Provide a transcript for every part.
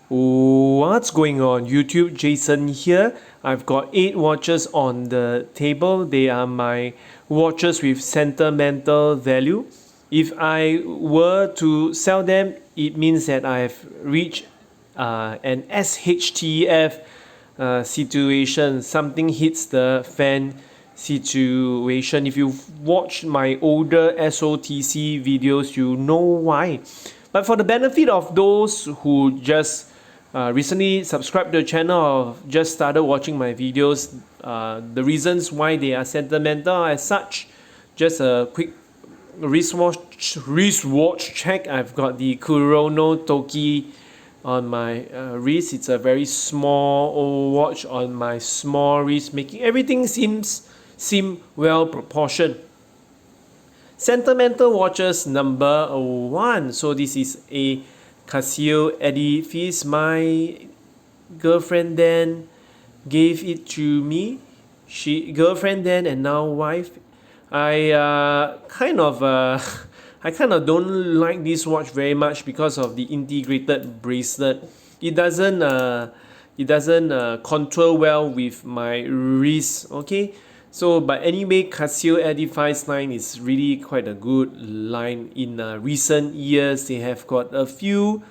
What's going on YouTube? Jason here. I've got 8 watches on the table. They are my watches with sentimental value. If I were to sell them, it means that I have reached an SHTF situation. Something hits the fan situation. If you've watched my older SOTC videos, you know why. But for the benefit of those who just recently subscribed to the channel or just started watching my videos, the reasons why they are sentimental as such, just a quick wristwatch check. I've got the Kurono Toki on my wrist. It's a very small old watch on my small wrist, making everything seem well proportioned. Sentimental watches number 1. So this is a Casio Edifice. My girlfriend then gave it to me. Girlfriend then and now wife. I kind of don't like this watch very much because of the integrated bracelet. It doesn't contour well with my wrist. Okay. So, but anyway, Casio Edifice line is really quite a good line. In recent years, they have got a few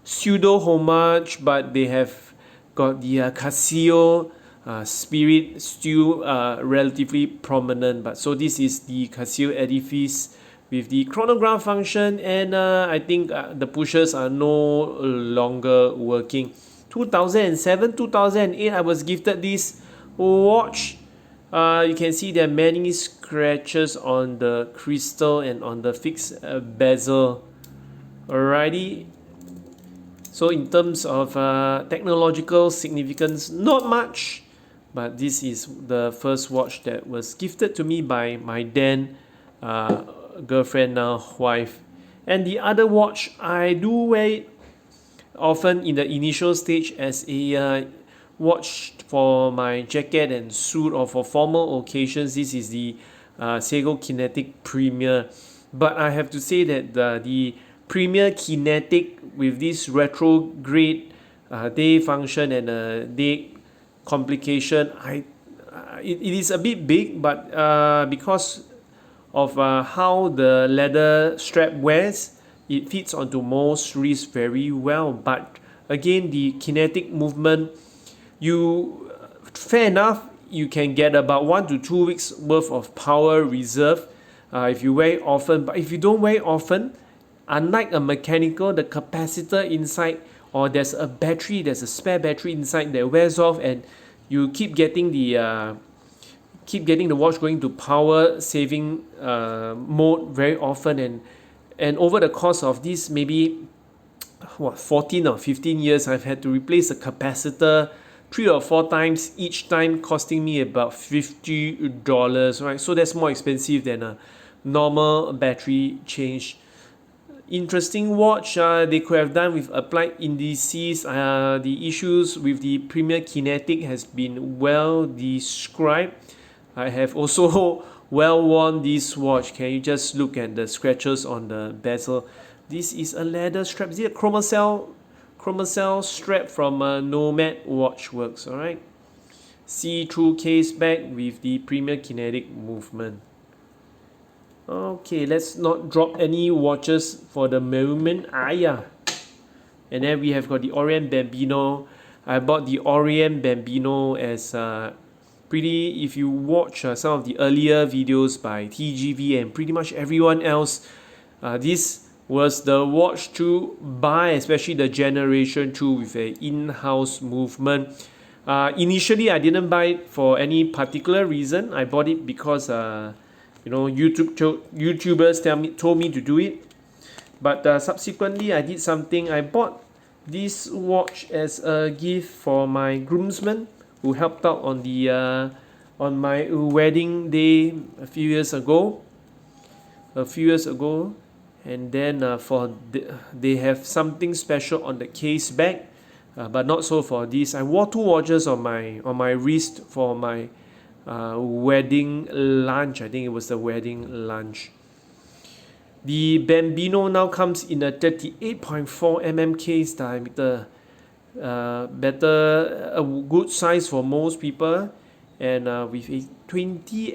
pseudo homage, but they have got the Casio spirit still relatively prominent. But so this is the Casio Edifice with the chronograph function, and I think the pushers are no longer working. 2007, 2008, I was gifted this watch. You can see there are many scratches on the crystal and on the fixed bezel. Alrighty. So in terms of technological significance, not much. But this is the first watch that was gifted to me by my then girlfriend, now wife. And the other watch, I do wear it often in the initial stage as a watch for my jacket and suit or for formal occasions. This is the Sago Kinetic Premier. But I have to say that the Premier Kinetic with this retrograde day function and day complication, it is a bit big, but because of how the leather strap wears, it fits onto most wrists very well. But again, the kinetic movement, fair enough, you can get about 1 to 2 weeks worth of power reserve if you wear it often. But if you don't wear it often, unlike a mechanical, the capacitor inside, or there's a spare battery inside that wears off, and you keep getting the watch going to power saving mode very often, and over the course of this maybe 14 or 15 years, I've had to replace the capacitor 3 or 4 times, each time costing me about $50, right? So that's more expensive than a normal battery change. Interesting watch. They could have done with applied indices. The issues with the Premier Kinetic has been well described. I have also well worn this watch. Can you just look at the scratches on the bezel? This is a leather strap. Is it a chromacell strap from Nomad Watchworks? Alright. See-through case back with the Premier Kinetic movement. Okay, let's not drop any watches for the moment. And then we have got the Orient Bambino. I bought the Orient Bambino as pretty, if you watch some of the earlier videos by TGV and pretty much everyone else, this was the watch to buy, especially the Generation 2 with an in-house movement. Initially, I didn't buy it for any particular reason. I bought it because YouTubers told me to do it. But subsequently, I did something. I bought this watch as a gift for my groomsmen who helped out on my wedding day a few years ago. And then they have something special on the case back, but not so for this. I wore 2 watches on my wrist for my wedding lunch. I think it was the wedding lunch. The Bambino now comes in a 38.4 mm case diameter. better, a good size for most people, and with a 20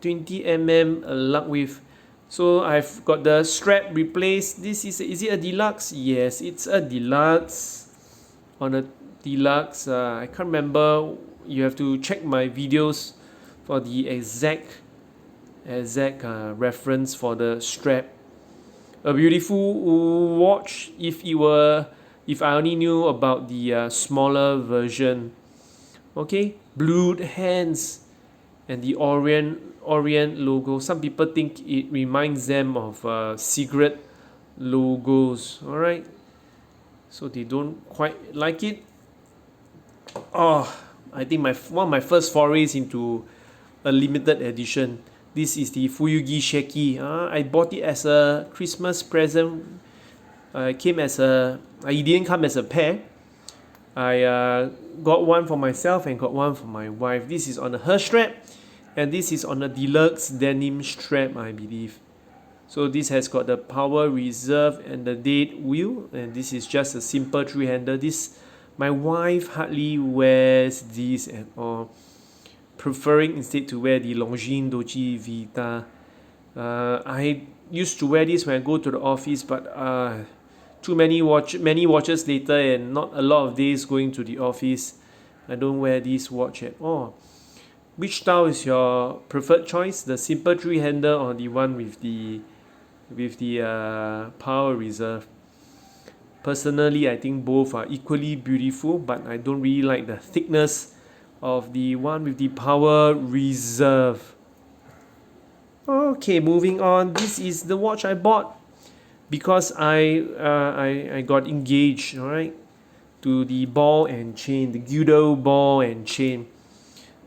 mm lug width. So I've got the strap replaced. This is it a deluxe? Yes, it's a deluxe. On a deluxe, I can't remember. You have to check my videos for the exact reference for the strap. A beautiful watch. If I only knew about the smaller version. Okay, blued hands and the Orient logo. Some people think it reminds them of cigarette logos. All right, so they don't quite like it. Oh, I think one of my first forays into a limited edition. This is the Fuyugi Shacky. I bought it as a Christmas present. It came as a. It didn't come as a pair. I got one for myself and got one for my wife. This is on a her strap, and this is on a deluxe denim strap, I believe. So this has got the power reserve and the date wheel, and this is just a simple three-hander. My wife hardly wears this at all, preferring instead to wear the Longines Dolce Vita. I used to wear this when I go to the office, but many watches later and not a lot of days going to the office, I don't wear this watch at all. Which style is your preferred choice? The simple three-hander or the one with the power reserve? Personally, I think both are equally beautiful, but I don't really like the thickness of the one with the power reserve. Okay, moving on. This is the watch I bought because I got engaged, all right, to the ball and chain, the Guido ball and chain.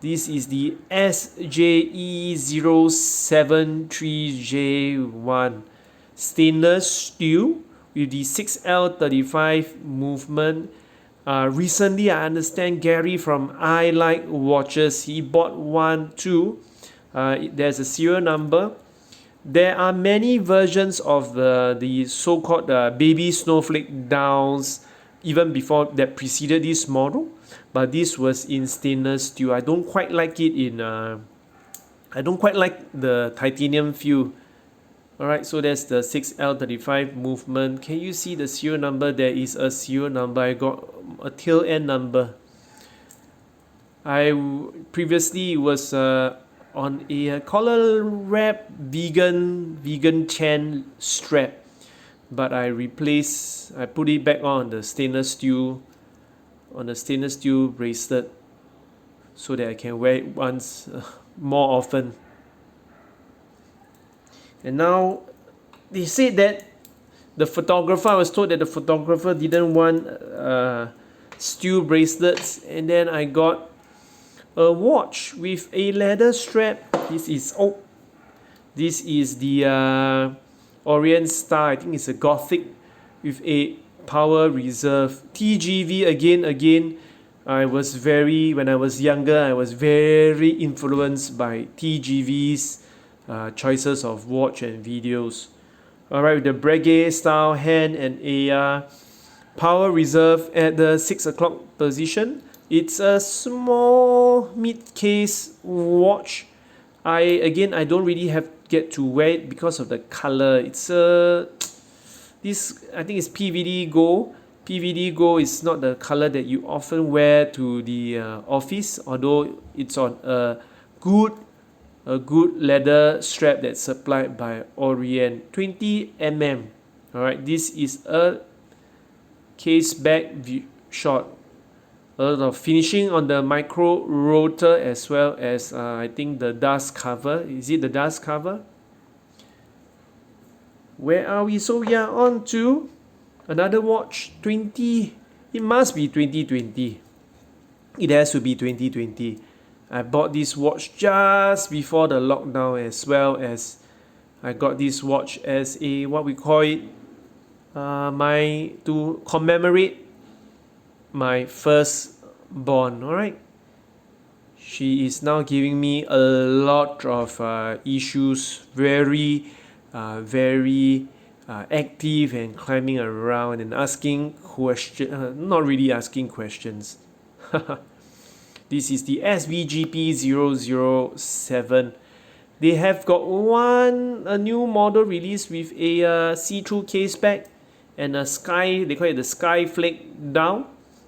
This is the SJE073J1 stainless steel with the 6L35 movement. Recently, I understand Gary from I Like Watches, he bought one too. There's a serial number. There are many versions of the so-called baby snowflake downs even before that preceded this model, but this was in stainless steel. I don't quite like it in I don't quite like the titanium feel. Alright, so that's the 6L35 movement. Can you see the serial number? There is a serial number. I got a tail end number. Previously was on a collar wrap vegan chain strap, but I put it back on the stainless steel bracelet so that I can wear it once more often. And now they said that I was told that the photographer didn't want steel bracelets, and then I got a watch with a leather strap. This is the Orient Star. I think it's a Gothic with a power reserve. TGV again. When I was younger, I was very influenced by TGV's choices of watch and videos. Alright, with the Breguet style hand and a power reserve at the 6 o'clock position. It's a small mid-case watch. I don't really get to wear it because of the color. It's I think it's PVD gold. PVD gold is not the color that you often wear to the office, although it's on a good leather strap that's supplied by Orient, 20 mm. Alright, this is a case back shot. A lot of finishing on the micro rotor as well as I think the dust cover. Is it the dust cover? Where are we? So we are on to another watch. It must be 2020. It has to be 2020. I bought this watch just before the lockdown, as well as I got this watch as a what we call it to commemorate my firstborn. Alright, she is now giving me a lot of issues, very active and climbing around and asking questions, not really asking questions. This is the SVGP007. They have got a new model released with a see-through case back and a sky, they call it the sky flake down.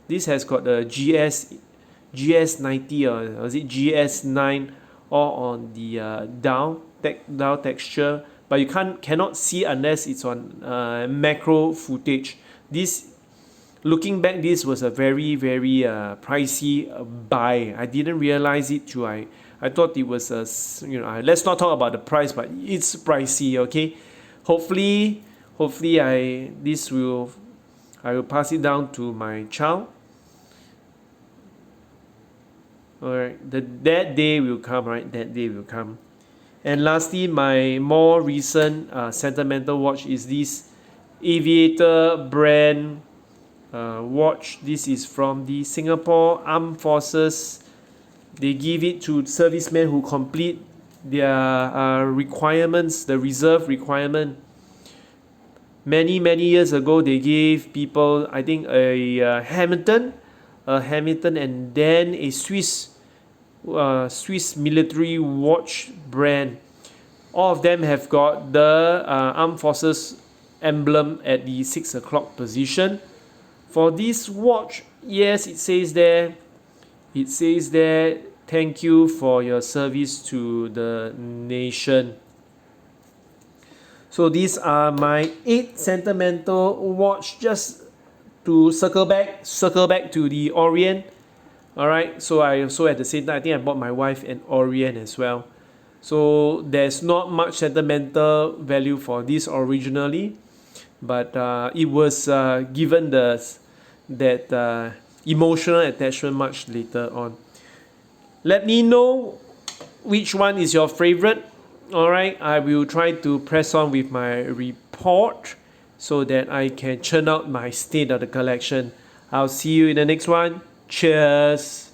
This has got a GS90 or is it GS9 all on the down texture, but you cannot see unless it's on macro footage. This, looking back, this was a very pricey buy. I didn't realize it too. I thought it was a, let's not talk about the price, but it's pricey. Okay, hopefully I will pass it down to my child. Alright, that day will come, right? That day will come. And lastly, my more recent sentimental watch is this Aviator brand watch. This is from the Singapore Armed Forces. They give it to servicemen who complete their requirements, the reserve requirement. Many years ago, they gave people, I think, a Hamilton, and then a Swiss military watch brand. All of them have got the Armed Forces emblem at the 6 o'clock position. For this watch, yes, it says there, thank you for your service to the nation. So these are my 8 sentimental watch, just to circle back to the Orient. Alright, so I also at the same time, I think I bought my wife an Orient as well. So there's not much sentimental value for this originally, but it was given that emotional attachment much later on. Let me know which one is your favorite. Alright, I will try to press on with my report so that I can churn out my state of the collection. I'll see you in the next one. Cheers!